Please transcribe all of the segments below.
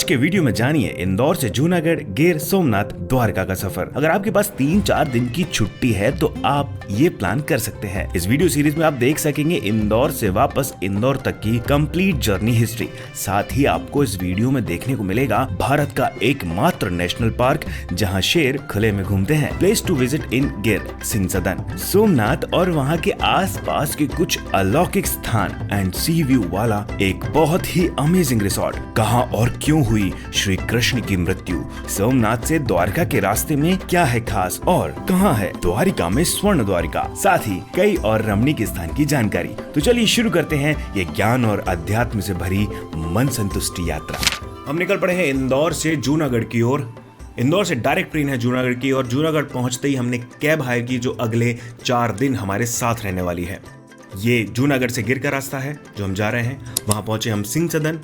आज के वीडियो में जानिए इंदौर से जूनागढ़, गिर, सोमनाथ, द्वारका का सफर। अगर आपके पास 3-4 दिन की छुट्टी है तो आप ये प्लान कर सकते हैं। इस वीडियो सीरीज में आप देख सकेंगे इंदौर से वापस इंदौर तक की कंप्लीट जर्नी हिस्ट्री। साथ ही आपको इस वीडियो में देखने को मिलेगा भारत का एकमात्र नेशनल पार्क जहाँ शेर खुले में घूमते हैं। प्लेस टू विजिट इन गिर, सिंह सदन, सोमनाथ और वहाँ के आसपास के कुछ अलौकिक स्थान एंड सी व्यू वाला एक बहुत ही अमेजिंग रिसोर्ट। कहाँ और क्यों हुई श्री कृष्ण की मृत्यु, सोमनाथ से द्वारका के रास्ते में क्या है खास और कहाँ है द्वारिका में स्वर्ण द्वारिका, साथ ही कई और रमणीक स्थान की जानकारी। तो चलिए शुरू करते हैं ये ज्ञान और अध्यात्म से भरी मन संतुष्टि यात्रा। हम निकल पड़े हैं इंदौर से जूनागढ़ की ओर। इंदौर से डायरेक्ट ट्रेन है जूनागढ़ की और जूनागढ़ पहुंचते ही हमने कैब हायर की जो अगले 4 दिन हमारे साथ रहने वाली है। ये जूनागढ़ से गिर का रास्ता है जो हम जा रहे हैं। वहां पहुंचे हम सिंह सदन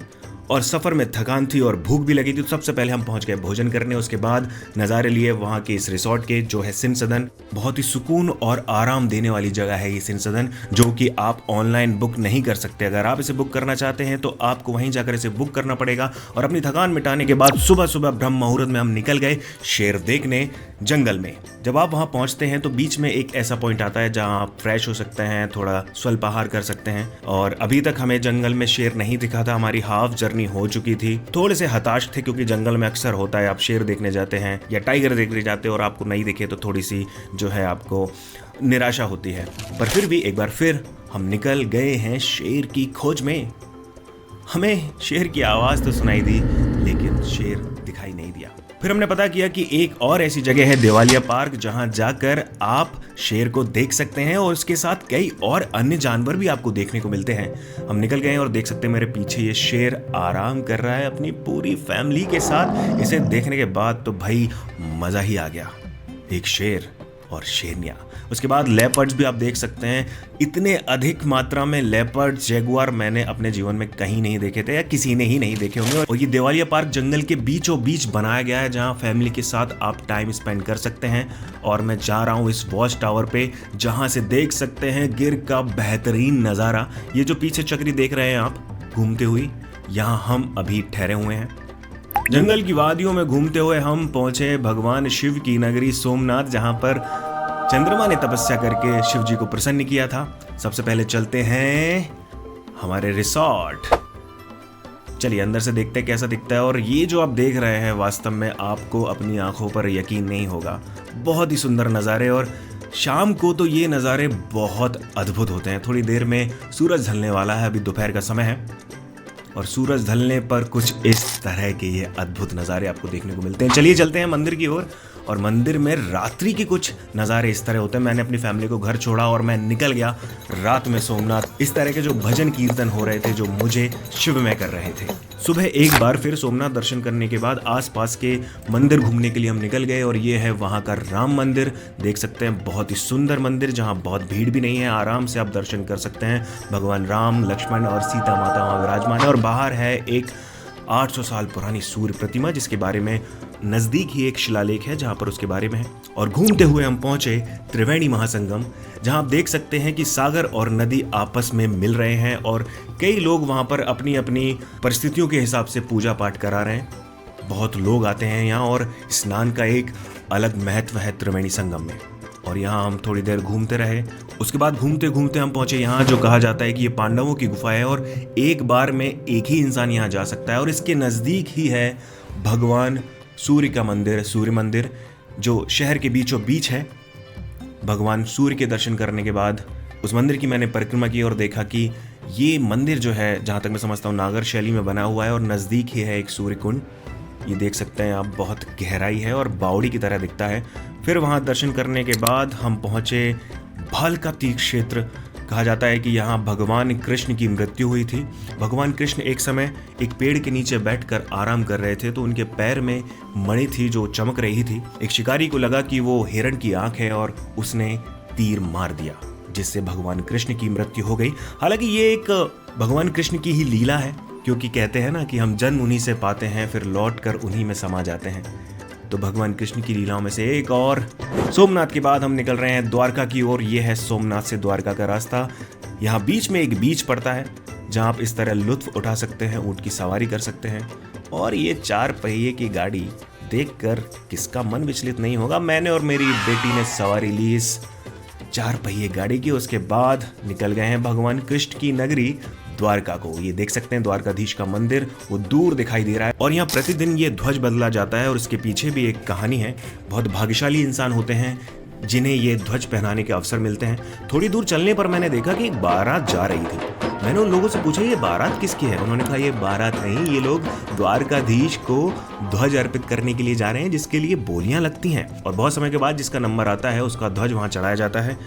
और सफर में थकान थी और भूख भी लगी थी, तो सबसे पहले हम पहुंच गए भोजन करने। उसके बाद नज़ारे लिए वहां के इस रिसोर्ट के जो है सिंह सदन। बहुत ही सुकून और आराम देने वाली जगह है ये सिंह सदन, जो कि आप ऑनलाइन बुक नहीं कर सकते। अगर आप इसे बुक करना चाहते हैं तो आपको वहीं जाकर इसे बुक करना पड़ेगा। और अपनी थकान मिटाने के बाद सुबह सुबह ब्रह्म मुहूर्त में हम निकल गए शेर देखने जंगल में। जब आप वहां पहुंचते हैं तो बीच में एक ऐसा पॉइंट आता है जहां आप फ्रेश हो सकते हैं, थोड़ा स्वल्पाहार कर सकते हैं। और अभी तक हमें जंगल में शेर नहीं दिखा था, हमारी हाफ जर्नी हो चुकी थी। थोड़े से हताश थे क्योंकि जंगल में अक्सर होता है आप शेर देखने जाते हैं या टाइगर देखने जाते हैं और आपको नहीं दिखे तो थोड़ी सी जो है आपको निराशा होती है। पर फिर भी एक बार फिर हम निकल गए हैं शेर की खोज में। हमें शेर की आवाज तो सुनाई दी लेकिन शेर दिखाई नहीं दिया। फिर हमने पता किया कि एक और ऐसी जगह है देवालिया पार्क, जहां जाकर आप शेर को देख सकते हैं और उसके साथ कई और अन्य जानवर भी आपको देखने को मिलते हैं। हम निकल गए और देख सकते हैं मेरे पीछे ये शेर आराम कर रहा है अपनी पूरी फैमिली के साथ। इसे देखने के बाद तो भाई मजा ही आ गया। एक शेर और शेरनिया। उसके बाद लेपर्ड्स भी आप देख सकते हैं। इतने अधिक मात्रा में लेपर्ड्स, जैगुआर मैंने अपने जीवन में कहीं नहीं देखे थे या किसी ने ही नहीं देखे होंगे। और ये देवालिया पार्क जंगल के बीचों बीच बनाया गया है जहां फैमिली के साथ आप टाइम स्पेंड कर सकते हैं। और मैं जा रहा हूं इस वॉच टावर पे जहां से देख सकते हैं गिर का बेहतरीन नज़ारा। ये जो पीछे चक्री देख रहे हैं आप घूमते हुई, यहाँ हम अभी ठहरे हुए हैं। जंगल की वादियों में घूमते हुए हम पहुंचे भगवान शिव की नगरी सोमनाथ, जहां पर चंद्रमा ने तपस्या करके शिव जी को प्रसन्न किया था। सबसे पहले चलते हैं हमारे रिसोर्ट। चलिए अंदर से देखते हैं कैसा दिखता है। और ये जो आप देख रहे हैं वास्तव में आपको अपनी आंखों पर यकीन नहीं होगा। बहुत ही सुंदर नज़ारे और शाम को तो ये नज़ारे बहुत अद्भुत होते हैं। थोड़ी देर में सूरज ढलने वाला है, अभी दोपहर का समय है और सूरज ढलने पर कुछ इस तरह के ये अद्भुत नज़ारे आपको देखने को मिलते हैं। चलिए चलते हैं मंदिर की ओर। और मंदिर में रात्रि के कुछ नज़ारे इस तरह होते हैं। मैंने अपनी फैमिली को घर छोड़ा और मैं निकल गया रात में सोमनाथ। इस तरह के जो भजन कीर्तन हो रहे थे जो मुझे शिवमय कर रहे थे। सुबह एक बार फिर सोमनाथ दर्शन करने के बाद आसपास के मंदिर घूमने के लिए हम निकल गए। और ये है वहाँ का राम मंदिर, देख सकते हैं बहुत ही सुंदर मंदिर जहाँ बहुत भीड़ भी नहीं है, आराम से आप दर्शन कर सकते हैं। भगवान राम, लक्ष्मण और सीता माता वहाँ विराजमान है। और बाहर है एक 800 साल पुरानी सूर्य प्रतिमा जिसके बारे में नज़दीक ही एक शिलालेख है जहाँ पर उसके बारे में है। और घूमते हुए हम पहुँचे त्रिवेणी महासंगम, जहाँ आप देख सकते हैं कि सागर और नदी आपस में मिल रहे हैं और कई लोग वहाँ पर अपनी अपनी परिस्थितियों के हिसाब से पूजा पाठ करा रहे हैं। बहुत लोग आते हैं यहाँ और स्नान का एक अलग महत्व है त्रिवेणी संगम में। और यहाँ हम थोड़ी देर घूमते रहे। उसके बाद घूमते घूमते हम पहुँचे यहाँ जो कहा जाता है कि ये पांडवों की गुफा है और एक बार में एक ही इंसान यहाँ जा सकता है। और इसके नज़दीक ही है भगवान सूर्य का मंदिर, सूर्य मंदिर, जो शहर के बीचों बीच है। भगवान सूर्य के दर्शन करने के बाद उस मंदिर की मैंने परिक्रमा की और देखा कि ये मंदिर जो है जहाँ तक मैं समझता हूँ नागर शैली में बना हुआ है और नज़दीक ही है एक सूर्य कुंड। ये देख सकते हैं आप, बहुत गहराई है और बावड़ी की तरह दिखता है। फिर वहाँ दर्शन करने के बाद हम पहुँचे भालका तीर्थ क्षेत्र। कहा जाता है कि यहाँ भगवान कृष्ण की मृत्यु हुई थी। भगवान कृष्ण एक समय एक पेड़ के नीचे बैठकर आराम कर रहे थे तो उनके पैर में मणि थी जो चमक रही थी। एक शिकारी को लगा कि वो हिरण की आंख है और उसने तीर मार दिया जिससे भगवान कृष्ण की मृत्यु हो गई। हालांकि ये एक भगवान कृष्ण की ही लीला है, क्योंकि कहते हैं ना कि हम जन्म उन्हीं से पाते हैं फिर लौट कर उन्हीं में समा जाते हैं। तो भगवान कृष्ण की लीलाओं में से एक। और सोमनाथ के बाद हम निकल रहे हैं द्वारका की ओर। ये है सोमनाथ से द्वारका का रास्ता। यहाँ बीच में एक बीच पड़ता है जहाँ आप इस तरह लुत्फ उठा सकते हैं, ऊँट की सवारी कर सकते हैं। और ये 4 पहिए की गाड़ी देखकर किसका मन विचलित नहीं होगा। मैंने और मेरी बेटी ने सवारी ली इस 4 पहिए गाड़ी की। उसके बाद निकल गए हैं भगवान कृष्ण की नगरी द्वारका को। ये देख सकते हैं द्वारकाधीश का मंदिर वो दूर दिखाई दे रहा है और यहाँ प्रतिदिन ये ध्वज बदला जाता है और इसके पीछे भी एक कहानी है। बहुत भाग्यशाली इंसान होते हैं जिन्हें ये ध्वज पहनाने के अवसर मिलते हैं। थोड़ी दूर चलने पर मैंने देखा कि एक बारात जा रही थी। मैंने उन लोगों से पूछा ये बारात किसकी है। उन्होंने कहा ये बारात नहीं, ये लोग द्वारकाधीश को ध्वज अर्पित करने के लिए जा रहे हैं जिसके लिए बोलियां लगती हैं और बहुत समय के बाद जिसका नंबर आता है उसका ध्वज वहां चढ़ाया जाता है।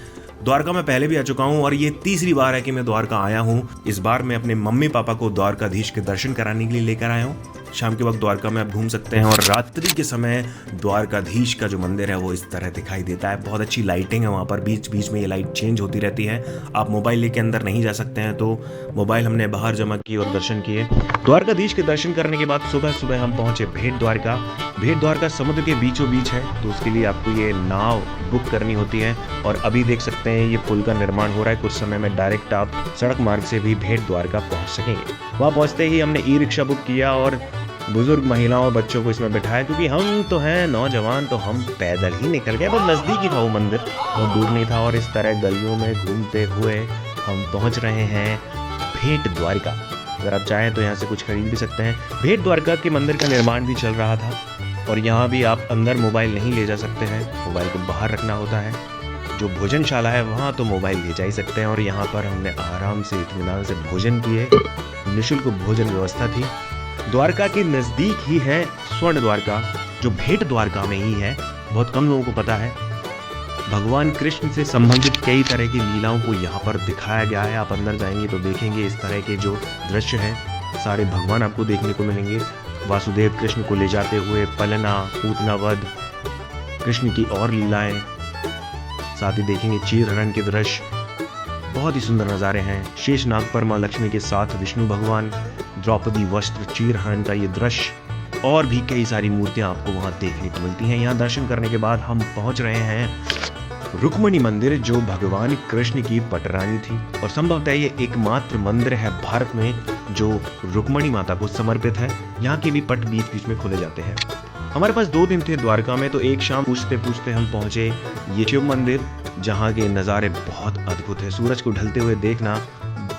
द्वारका में पहले भी आ चुका हूँ और ये तीसरी बार है कि मैं द्वारका आया हूँ। इस बार मैं अपने मम्मी पापा को द्वारकाधीश के दर्शन कराने के लिए लेकर आया हूँ। शाम के वक्त द्वारका में आप घूम सकते हैं और रात्रि के समय द्वारकाधीश का जो मंदिर है वो इस तरह दिखाई देता है। बहुत अच्छी लाइटिंग है वहाँ पर, बीच बीच में ये लाइट चेंज होती रहती है। आप मोबाइल लेके अंदर नहीं जा सकते हैं तो मोबाइल हमने बाहर जमा की और दर्शन किए। द्वारकाधीश के दर्शन करने के बाद सुबह सुबह हम पहुंचे भेट द्वारका। भेट द्वारका समुद्र के बीचों बीच है तो उसके लिए आपको ये नाव बुक करनी होती है और अभी देख सकते हैं ये पुल का निर्माण हो रहा है। कुछ समय में डायरेक्ट आप सड़क मार्ग से भी भेट द्वारका पहुंच सकेंगे। वहाँ पहुंचते ही हमने ई रिक्शा बुक किया और बुजुर्ग महिलाओं और बच्चों को इसमें बिठाया क्योंकि हम तो हैं नौजवान, तो हम पैदल ही निकल गए। बहुत नज़दीक ही था वो मंदिर, बहुत दूर नहीं था और इस तरह गलियों में घूमते हुए हम पहुंच रहे हैं भेट द्वारका। अगर आप चाहें तो यहाँ से कुछ खरीद भी सकते हैं। भेट द्वारका के मंदिर का निर्माण भी चल रहा था और यहाँ भी आप अंदर मोबाइल नहीं ले जा सकते हैं, मोबाइल को बाहर रखना होता है। जो भोजनशाला है वहाँ तो मोबाइल ले जा ही सकते हैं और यहाँ पर हमने आराम से इत्मीनान से भोजन किए। निःशुल्क भोजन व्यवस्था थी। द्वारका के नज़दीक ही है स्वर्ण द्वारका जो भेट द्वारका में ही है। बहुत कम लोगों को पता है। भगवान कृष्ण से संबंधित कई तरह की लीलाओं को यहाँ पर दिखाया गया है। आप अंदर जाएंगे तो देखेंगे इस तरह के जो दृश्य हैं, सारे भगवान आपको देखने को मिलेंगे। वासुदेव कृष्ण को ले जाते हुए, पलना, पूतना वध, कृष्ण की और लीलाएं, साथ ही देखेंगे चीर हरण के दृश्य। बहुत ही सुंदर नज़ारे हैं। शेषनाग पर माँ लक्ष्मी के साथ विष्णु भगवान, द्रौपदी वस्त्र, चीर हरण का ये दृश्य और भी कई सारी मूर्तियां आपको वहां देखने को मिलती हैं। यहाँ दर्शन करने के बाद हम पहुंच रहे हैं रुक्मणी मंदिर जो भगवान कृष्ण की पटरानी थी और संभवतः ये एकमात्र मंदिर है भारत में जो रुक्मणी माता को समर्पित है। यहाँ के भी पट बीच बीच में खोले जाते हैं। हमारे पास 2 दिन थे द्वारका में तो एक शाम पूछते पूछते हम पहुंचे ये शिव मंदिर जहाँ के नज़ारे बहुत अद्भुत है। सूरज को ढलते हुए देखना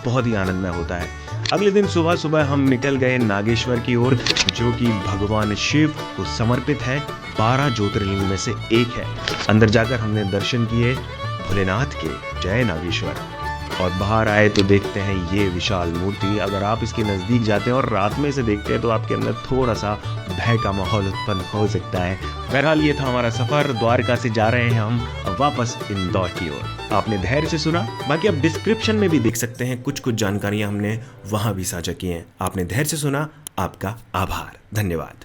बहुत ही आनंदमय होता है। अगले दिन सुबह सुबह हम निकल गए नागेश्वर की ओर जो कि भगवान शिव को समर्पित है। 12 ज्योतिर्लिंग में से एक है। अंदर जाकर हमने दर्शन किए भोलेनाथ के, जय नागेश्वर। और बाहर आए तो देखते हैं ये विशाल मूर्ति। अगर आप इसके नज़दीक जाते हैं और रात में इसे देखते हैं तो आपके अंदर थोड़ा सा भय का माहौल उत्पन्न हो सकता है। बहरहाल ये था हमारा सफ़र। द्वारका से जा रहे हैं हम वापस इंदौर की ओर। आपने धैर्य से सुना, बाकी आप डिस्क्रिप्शन में भी देख सकते हैं कुछ जानकारियां हमने वहां भी साझा की हैं। आपने धैर्य से सुना, आपका आभार, धन्यवाद।